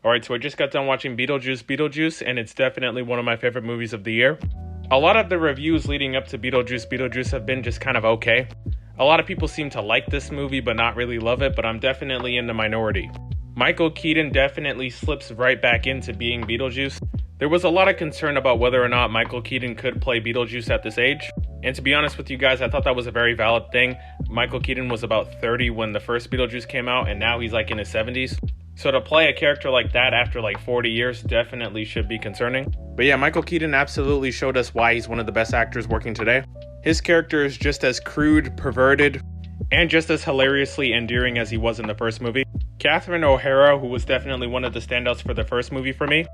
Alright, so I just got done watching Beetlejuice, and it's definitely one of my favorite movies of the year. A lot of the reviews leading up to Beetlejuice have been just kind of okay. A lot of people seem to like this movie but not really love it, but I'm definitely in the minority. Michael Keaton definitely slips right back into being Beetlejuice. There was a lot of concern about whether or not Michael Keaton could play Beetlejuice at this age. And to be honest with you guys, I thought that was a very valid thing. Michael Keaton was about 30 when the first Beetlejuice came out, and now he's like in his 70s. So to play a character like that after like 40 years definitely should be concerning. But yeah, Michael Keaton absolutely showed us why he's one of the best actors working today. His character is just as crude, perverted, and just as hilariously endearing as he was in the first movie. Catherine O'Hara, who was definitely one of the standouts for the first movie for me.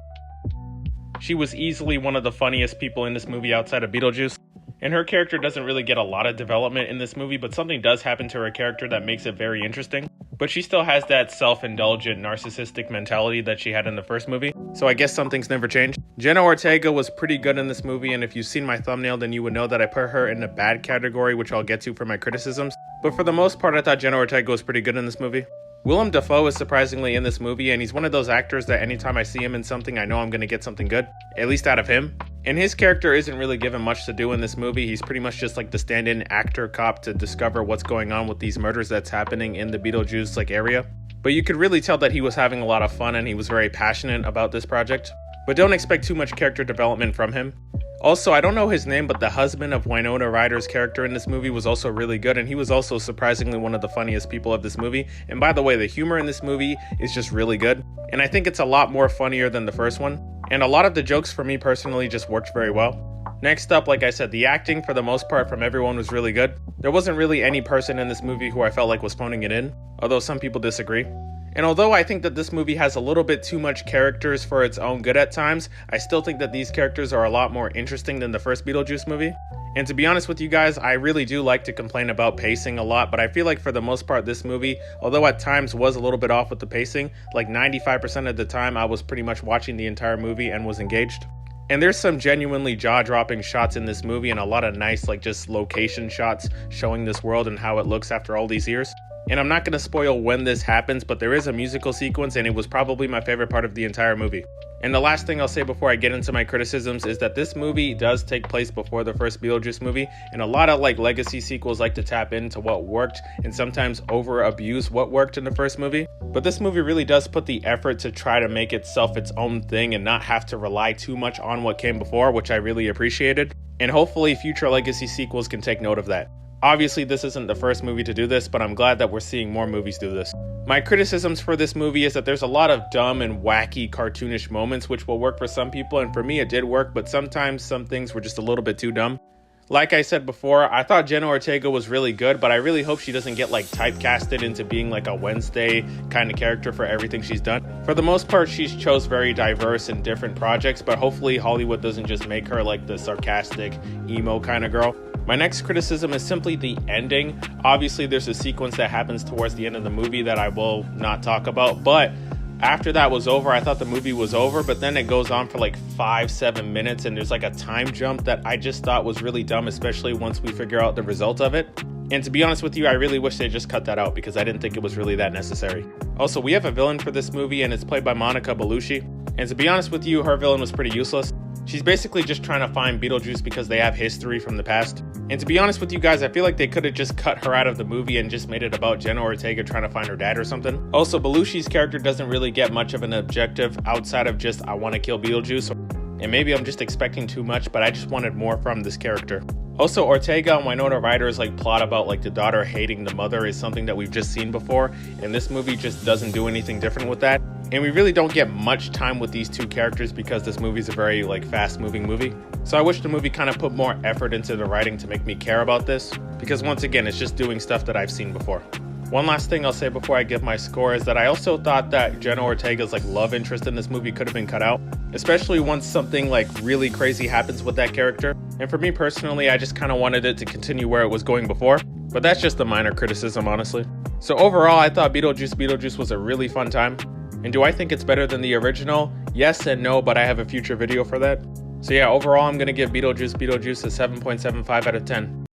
She was easily one of the funniest people in this movie outside of Beetlejuice. And her character doesn't really get a lot of development in this movie, but something does happen to her character that makes it very interesting. But she still has that self-indulgent, narcissistic mentality that she had in the first movie. So I guess some things never change. Jenna Ortega was pretty good in this movie, and if you've seen my thumbnail, then you would know that I put her in the bad category, which I'll get to for my criticisms. But for the most part, I thought Jenna Ortega was pretty good in this movie. Willem Dafoe is surprisingly in this movie, and he's one of those actors that anytime I see him in something, I know I'm going to get something good, at least out of him. And his character isn't really given much to do in this movie. He's pretty much just like the stand-in actor cop to discover what's going on with these murders that's happening in the Beetlejuice area. But you could really tell that he was having a lot of fun and he was very passionate about this project. But don't expect too much character development from him. Also, I don't know his name, but the husband of Winona Ryder's character in this movie was also really good, and he was also surprisingly one of the funniest people of this movie. And by the way, the humor in this movie is just really good, and I think it's a lot more funnier than the first one. And a lot of the jokes for me personally just worked very well. Next up, like I said, the acting for the most part from everyone was really good. There wasn't really any person in this movie who I felt like was phoning it in, although some people disagree. And although I think that this movie has a little bit too much characters for its own good at times, I still think that these characters are a lot more interesting than the first Beetlejuice movie. And to be honest with you guys, I really do like to complain about pacing a lot, but I feel like for the most part this movie, although at times was a little bit off with the pacing, like 95% of the time I was pretty much watching the entire movie and was engaged. And there's some genuinely jaw-dropping shots in this movie and a lot of nice just location shots showing this world and how it looks after all these years. And I'm not going to spoil when this happens, but there is a musical sequence and it was probably my favorite part of the entire movie. And the last thing I'll say before I get into my criticisms is that this movie does take place before the first Beetlejuice movie, and a lot of legacy sequels like to tap into what worked and sometimes over abuse what worked in the first movie. But this movie really does put the effort to try to make itself its own thing and not have to rely too much on what came before, which I really appreciated. And hopefully future legacy sequels can take note of that. Obviously, this isn't the first movie to do this, but I'm glad that we're seeing more movies do this. My criticisms for this movie is that there's a lot of dumb and wacky cartoonish moments which will work for some people, and for me it did work, but sometimes some things were just a little bit too dumb. Like I said before, I thought Jenna Ortega was really good, but I really hope she doesn't get typecasted into being a Wednesday kind of character for everything she's done. For the most part, she's chose very diverse and different projects, but hopefully Hollywood doesn't just make her the sarcastic, emo kind of girl. My next criticism is simply the ending. Obviously, there's a sequence that happens towards the end of the movie that I will not talk about, but after that was over, I thought the movie was over, but then it goes on for 5-7 minutes, and there's a time jump that I just thought was really dumb, especially once we figure out the result of it. And to be honest with you, I really wish they just cut that out because I didn't think it was really that necessary. Also, we have a villain for this movie, and it's played by Monica Bellucci. And to be honest with you, her villain was pretty useless. She's basically just trying to find Beetlejuice because they have history from the past. And to be honest with you guys, I feel like they could have just cut her out of the movie and just made it about Jenna Ortega trying to find her dad or something. Also, Bellusci's character doesn't really get much of an objective outside of just, I want to kill Beetlejuice. And maybe I'm just expecting too much, but I just wanted more from this character. Also, Ortega and Winona Ryder's plot about the daughter hating the mother is something that we've just seen before, and this movie just doesn't do anything different with that. And we really don't get much time with these two characters because this movie's a very fast-moving movie. So I wish the movie kind of put more effort into the writing to make me care about this, because once again, it's just doing stuff that I've seen before. One last thing I'll say before I give my score is that I also thought that Jenna Ortega's love interest in this movie could have been cut out, especially once something really crazy happens with that character. And for me personally, I just kind of wanted it to continue where it was going before, but that's just a minor criticism, honestly. So overall, I thought Beetlejuice was a really fun time. And do I think it's better than the original? Yes and no, but I have a future video for that. So yeah, overall I'm gonna give Beetlejuice a 7.75 out of 10.